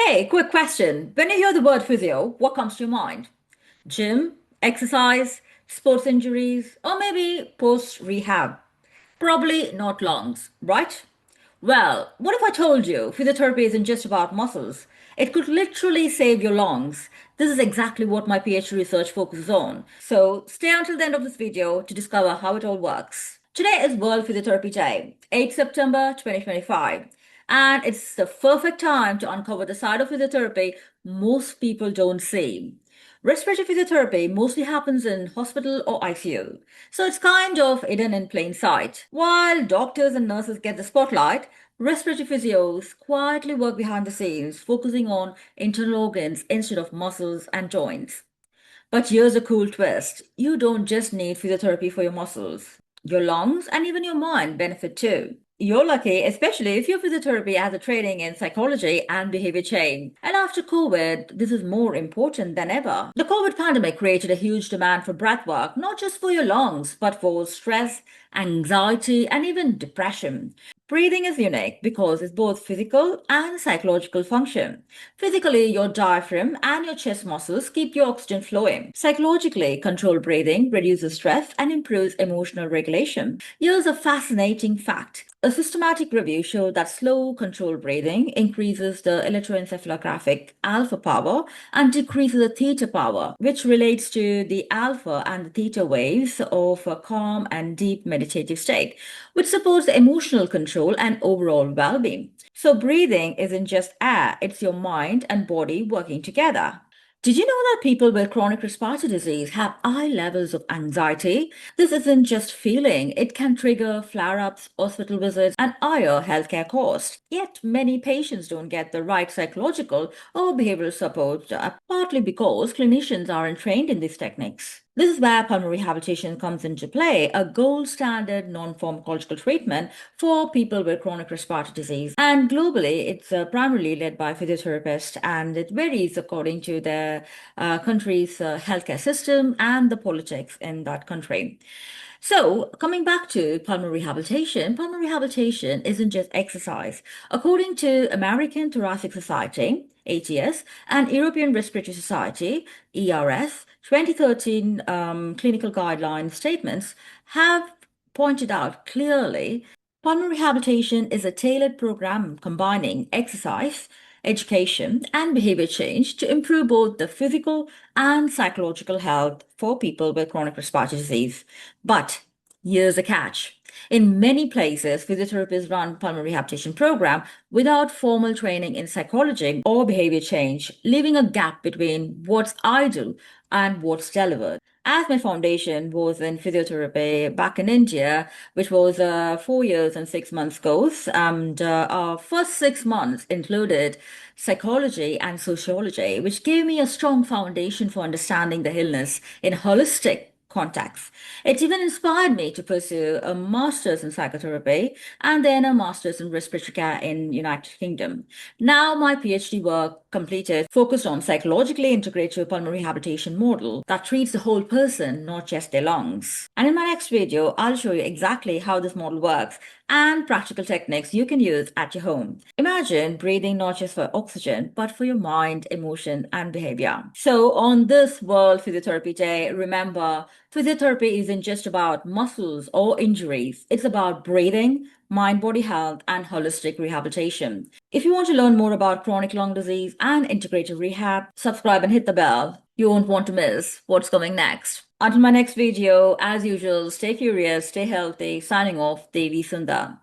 Hey, quick question. When you hear the word physio, what comes to your mind? Gym, exercise, sports injuries, or maybe post rehab? Probably not lungs, right? Well, what if I told you physiotherapy isn't just about muscles? It could literally save your lungs. This is exactly what my PhD research focuses on. So stay until the end of this video to discover how it all works. Today is World Physiotherapy Day, 8 September 2025. And it's the perfect time to uncover the side of physiotherapy most people don't see. Respiratory physiotherapy mostly happens in hospital or ICU, so it's kind of hidden in plain sight. While doctors and nurses get the spotlight, respiratory physios quietly work behind the scenes, focusing on internal organs instead of muscles and joints. But here's a cool twist. You don't just need physiotherapy for your muscles. Your lungs and even your mind benefit too. You're lucky, especially if your physiotherapy has a training in psychology and behavior change. And after COVID, this is more important than ever. The COVID pandemic created a huge demand for breathwork, not just for your lungs, but for stress, anxiety, and even depression. Breathing is unique because it's both physical and psychological function. Physically, your diaphragm and your chest muscles keep your oxygen flowing. Psychologically, controlled breathing reduces stress and improves emotional regulation. Here's a fascinating fact. A systematic review showed that slow, controlled breathing increases the electroencephalographic alpha power and decreases the theta power, which relates to the alpha and the theta waves of a calm and deep meditative state, which supports the emotional control and overall well being. So, breathing isn't just air, it's your mind and body working together. Did you know that people with chronic respiratory disease have high levels of anxiety? This isn't just feeling, it can trigger flare ups, hospital visits, and higher healthcare costs. Yet, many patients don't get the right psychological or behavioral support, partly because clinicians aren't trained in these techniques. This is where pulmonary rehabilitation comes into play, a gold standard non pharmacological treatment for people with chronic respiratory disease. And globally, it's primarily led by physiotherapists, and it varies according to the country's healthcare system and the politics in that country. So, coming back to pulmonary rehabilitation isn't just exercise. According to American Thoracic Society, ATS, and European Respiratory Society, ERS, 2013 clinical guideline statements have pointed out clearly pulmonary rehabilitation is a tailored program combining exercise, education, and behavior change to improve both the physical and psychological health for people with chronic respiratory disease. But here's a catch. In many places, physiotherapists run pulmonary rehabilitation program without formal training in psychology or behavior change, leaving a gap between what's ideal and what's delivered. As my foundation was in physiotherapy back in India, which was a 4 years and 6 months course, and our first 6 months included psychology and sociology, which gave me a strong foundation for understanding the illness in holistic contacts. It even inspired me to pursue a master's in psychotherapy and then a master's in respiratory care in United Kingdom. Now my PhD work completed focused on psychologically integrative pulmonary rehabilitation model that treats the whole person, not just their lungs. And in my next video, I'll show you exactly how this model works and practical techniques you can use at your home. Imagine breathing not just for oxygen, but for your mind, emotion, and behavior. So on this World Physiotherapy Day, remember, physiotherapy isn't just about muscles or injuries. It's about breathing, mind-body health, and holistic rehabilitation. If you want to learn more about chronic lung disease and integrative rehab, subscribe and hit the bell. You won't want to miss what's coming next. Until my next video, as usual, stay curious, stay healthy. Signing off, Devi Sundar.